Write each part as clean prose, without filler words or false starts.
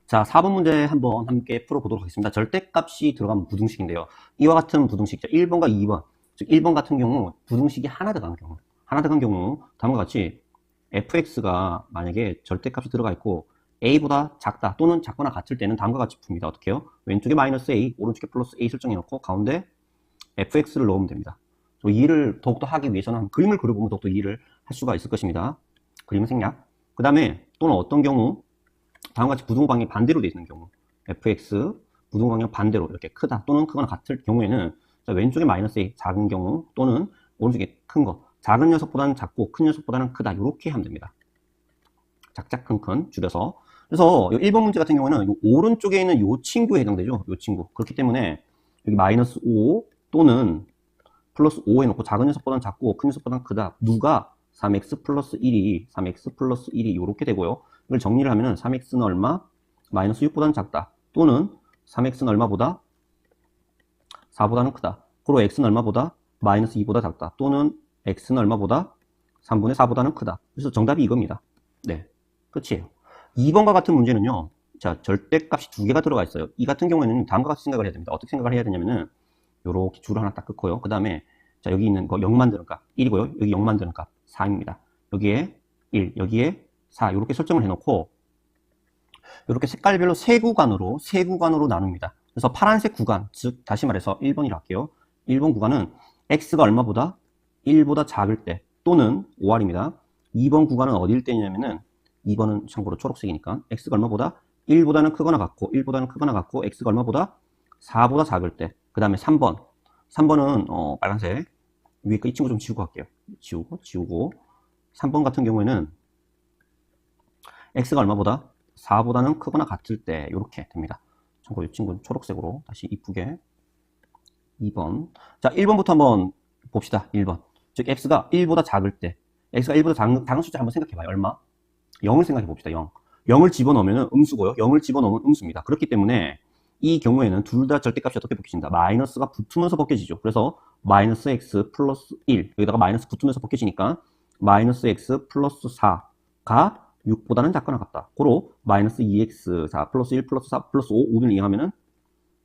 자, 4번 문제 한번 함께 풀어보도록 하겠습니다. 절대값이 들어가면 부등식인데요. 이와 같은 부등식, 1번과 2번, 즉 1번 같은 경우 부등식이 하나 들어간 경우 다음과 같이 fx가 만약에 절대값이 들어가 있고 a보다 작다 또는 작거나 같을 때는 다음과 같이 풉니다. 어떻게 해요? 왼쪽에 마이너스 a, 오른쪽에 플러스 a 설정해 놓고 가운데 fx를 넣으면 됩니다. 이해를 더욱더 하기 위해서는 그림을 그려보면 더욱더 이해를 할 수가 있을 것입니다. 그림 생략. 그 다음에 또는 어떤 경우 다음과 같이 부등호방이 반대로 되어 있는 경우 fx 부등호방이 반대로 이렇게 크다 또는 크거나 같을 경우에는 왼쪽에 마이너스 a 작은 경우 또는 오른쪽에 큰 거 작은 녀석보다는 작고 큰 녀석보다는 크다 이렇게 하면 됩니다. 작작 큰 줄여서. 그래서 1번 문제 같은 경우는 이 오른쪽에 있는 이 친구에 해당되죠. 이 친구. 그렇기 때문에 여기 마이너스 5 또는 플러스 5 해놓고 작은 녀석보다는 작고 큰 녀석보다는 크다. 누가 3x 플러스 1이 3x 플러스 1이 이렇게 되고요. 이걸 정리를 하면은 3x는 얼마? 마이너스 6보다는 작다. 또는 3x는 얼마보다? 4보다는 크다. 그리고 x는 얼마보다? 마이너스 2보다 작다. 또는 x는 얼마보다? 3분의 4보다는 크다. 그래서 정답이 이겁니다. 네, 끝이에요. 2번과 같은 문제는요. 자, 절대값이 두 개가 들어가 있어요. 이 같은 경우에는 다음과 같이 생각을 해야 됩니다. 어떻게 생각을 해야 되냐면은 요렇게 줄을 하나 딱 긋고요. 그 다음에 자, 여기 있는 거 0 만드는 값 1이고요. 여기 0 만드는 값 4입니다. 여기에 1, 여기에 4 이렇게 설정을 해놓고 이렇게 색깔별로 세 구간으로 나눕니다. 그래서 파란색 구간, 즉 다시 말해서 1번이라 할게요. 1번 구간은 x가 얼마보다 1보다 작을 때 또는 5r입니다. 2번 구간은 어디일 때냐면은 2번은 참고로 초록색이니까 x가 얼마보다 1보다는 크거나 같고 x가 얼마보다 4보다 작을 때. 그 다음에 3번은 빨간색 위에 거 이 친구 좀 지우고 할게요. 지우고 3번 같은 경우에는 x가 얼마보다 4보다는 크거나 같을 때 이렇게 됩니다. 참고로 이 친구는 초록색으로 다시 이쁘게 2번. 자, 1번부터 한번 봅시다. 1번. 즉 x가 1보다 작을 때 x가 1보다 작은 숫자 한번 생각해봐요. 얼마? 0을 생각해 봅시다. 0. 0을 집어넣으면 음수고요. 0을 집어넣으면 음수입니다. 그렇기 때문에 이 경우에는 둘 다 절대값이 어떻게 벗겨진다? 마이너스가 붙으면서 벗겨지죠. 그래서 마이너스 x 플러스 1 여기다가 마이너스 붙으면서 벗겨지니까 마이너스 x 플러스 4가 6보다는 작거나 같다. 고로 마이너스 2x 자 플러스 1 플러스 4 플러스 5 5를 이용하면은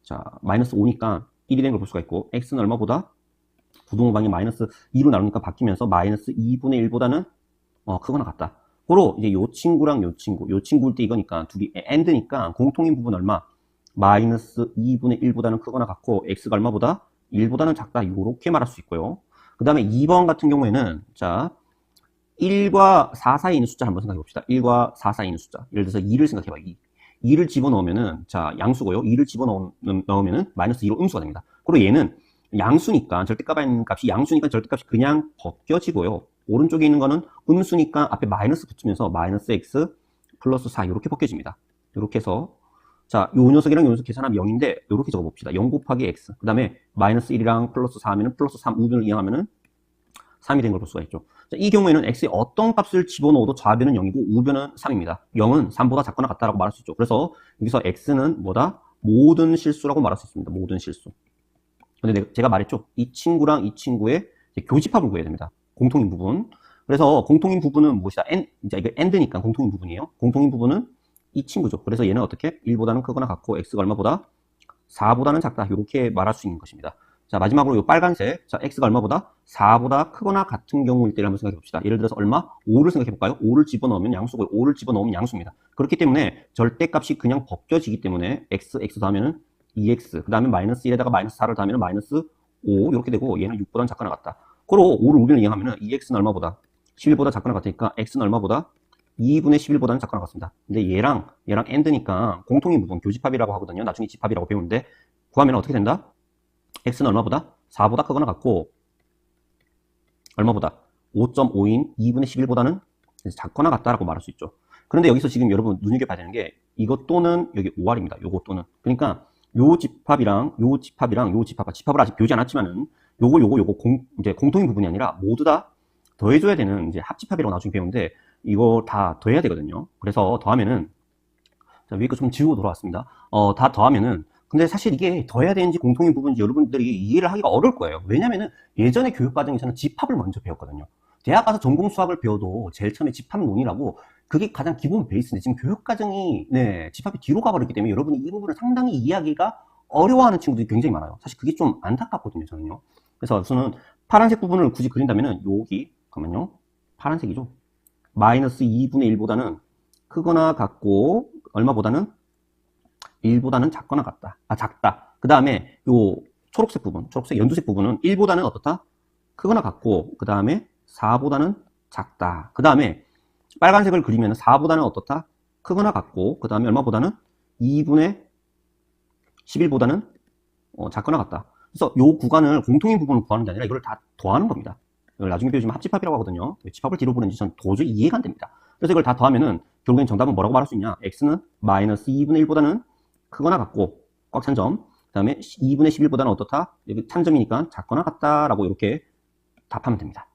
자 마이너스 5니까 1이 된 걸 볼 수가 있고 x는 얼마보다 부등호방이 마이너스 2로 나누니까 바뀌면서 마이너스 2분의 1보다는 크거나 같다. 고로 이제 요 친구랑 요 친구일 때 이거니까 둘이 AND니까 공통인 부분 얼마? 마이너스 2분의 1보다는 크거나 같고 x가 얼마보다? 1보다는 작다. 이렇게 말할 수 있고요. 그 다음에 2번 같은 경우에는 자 1과 4 사이에 있는 숫자 한번 생각해 봅시다. 1과 4 사이에 있는 숫자. 예를 들어서 2를 생각해 봐요. 2를 집어넣으면은 자 양수고요. 2를 집어넣으면은 마이너스 2로 음수가 됩니다. 그리고 얘는 양수니까 절대값이 양수니까 절대값이 그냥 벗겨지고요. 오른쪽에 있는 거는 음수니까 앞에 마이너스 붙으면서 마이너스 x 플러스 4 이렇게 벗겨집니다. 이렇게 해서 자, 요 녀석이랑 요 녀석 계산하면 0인데 이렇게 적어봅시다. 0 곱하기 x 그 다음에 마이너스 1이랑 플러스 4 하면은 플러스 3 우변을 이용하면은 3이 된 걸 볼 수가 있죠. 자, 이 경우에는 x의 어떤 값을 집어넣어도 좌변은 0이고 우변은 3입니다. 0은 3보다 작거나 같다라고 말할 수 있죠. 그래서 여기서 x는 뭐다? 모든 실수라고 말할 수 있습니다. 모든 실수. 근데 제가 말했죠. 이 친구랑 이 친구의 교집합을 구해야 됩니다. 공통인 부분. 그래서 공통인 부분은 무엇이다? 이제 이게 AND니까 공통인 부분이에요. 공통인 부분은 이 친구죠. 그래서 얘는 어떻게? 1보다는 크거나 같고 x가 얼마보다? 4보다는 작다. 이렇게 말할 수 있는 것입니다. 자, 마지막으로 이 빨간색. 자, x가 얼마보다? 4보다 크거나 같은 경우일 때를 한번 생각해 봅시다. 예를 들어서 얼마? 5를 생각해 볼까요? 5를 집어넣으면 양수고 5를 집어넣으면 양수입니다. 그렇기 때문에 절대값이 그냥 벗겨지기 때문에 x 더하면은 2x 그 다음에 마이너스 1에다가 마이너스 4를 더하면 마이너스 5 이렇게 되고 얘는 6보다는 작거나 같다. 그리고 5를 우변을 이용하면은 2x는 얼마보다? 11보다 작거나 같으니까 x는 얼마보다? 2분의 11보다는 작거나 같습니다. 근데 얘랑 AND니까 공통인 부분 교집합이라고 하거든요. 나중에 집합이라고 배우는데 구하면 어떻게 된다? x는 얼마보다? 4보다 크거나 같고 얼마보다? 5.5인 2분의 11보다는 작거나 같다라고 말할 수 있죠. 그런데 여기서 지금 여러분 눈여겨봐야 되는 게 이것 또는 여기 5r입니다. 요거 또는 그러니까 요 집합이랑 요 집합 집합을 아직 배우지 않았지만은 요거 이제 공통인 부분이 아니라 모두 다 더해줘야 되는 이제 합집합이라고 나중에 배우는데 이거 다 더해야 되거든요. 그래서 더하면은 자, 위에 거 좀 지우고 돌아왔습니다. 다 더하면은 근데 사실 이게 더해야 되는지 공통인 부분인지 여러분들이 이해를 하기가 어려울 거예요. 왜냐면은 예전에 교육과정에서는 집합을 먼저 배웠거든요. 대학 가서 전공 수학을 배워도 제일 처음에 집합론이라고 그게 가장 기본 베이스인데 지금 교육과정이 네, 집합이 뒤로 가버렸기 때문에 여러분이 이 부분을 상당히 이해하기가 어려워하는 친구들이 굉장히 많아요. 사실 그게 좀 안타깝거든요, 저는요. 그래서 우선은 파란색 부분을 굳이 그린다면은 여기 잠깐만요. 파란색이죠. 마이너스 2분의 1보다는 크거나 같고 얼마보다는 1보다는 작거나 같다. 작다. 그 다음에 요 초록색 부분, 초록색 연두색 부분은 1보다는 어떻다? 크거나 같고 그 다음에 4보다는 작다. 그 다음에 빨간색을 그리면 4보다는 어떻다? 크거나 같고 그 다음에 얼마보다는 2분의 11보다는 작거나 같다. 그래서 요 구간을 공통인 부분을 구하는 게 아니라 이걸 다 더하는 겁니다. 이걸 나중에 배우지만 합집합이라고 하거든요. 왜 집합을 뒤로 보는지 전 도저히 이해가 안 됩니다. 그래서 이걸 다 더하면은 결국엔 정답은 뭐라고 말할 수 있냐? x는 마이너스 2분의 1보다는 크거나 같고 꽉 찬 점, 그 다음에 2분의 11보다는 어떻다? 여기 찬 점이니까 작거나 같다라고 이렇게 답하면 됩니다.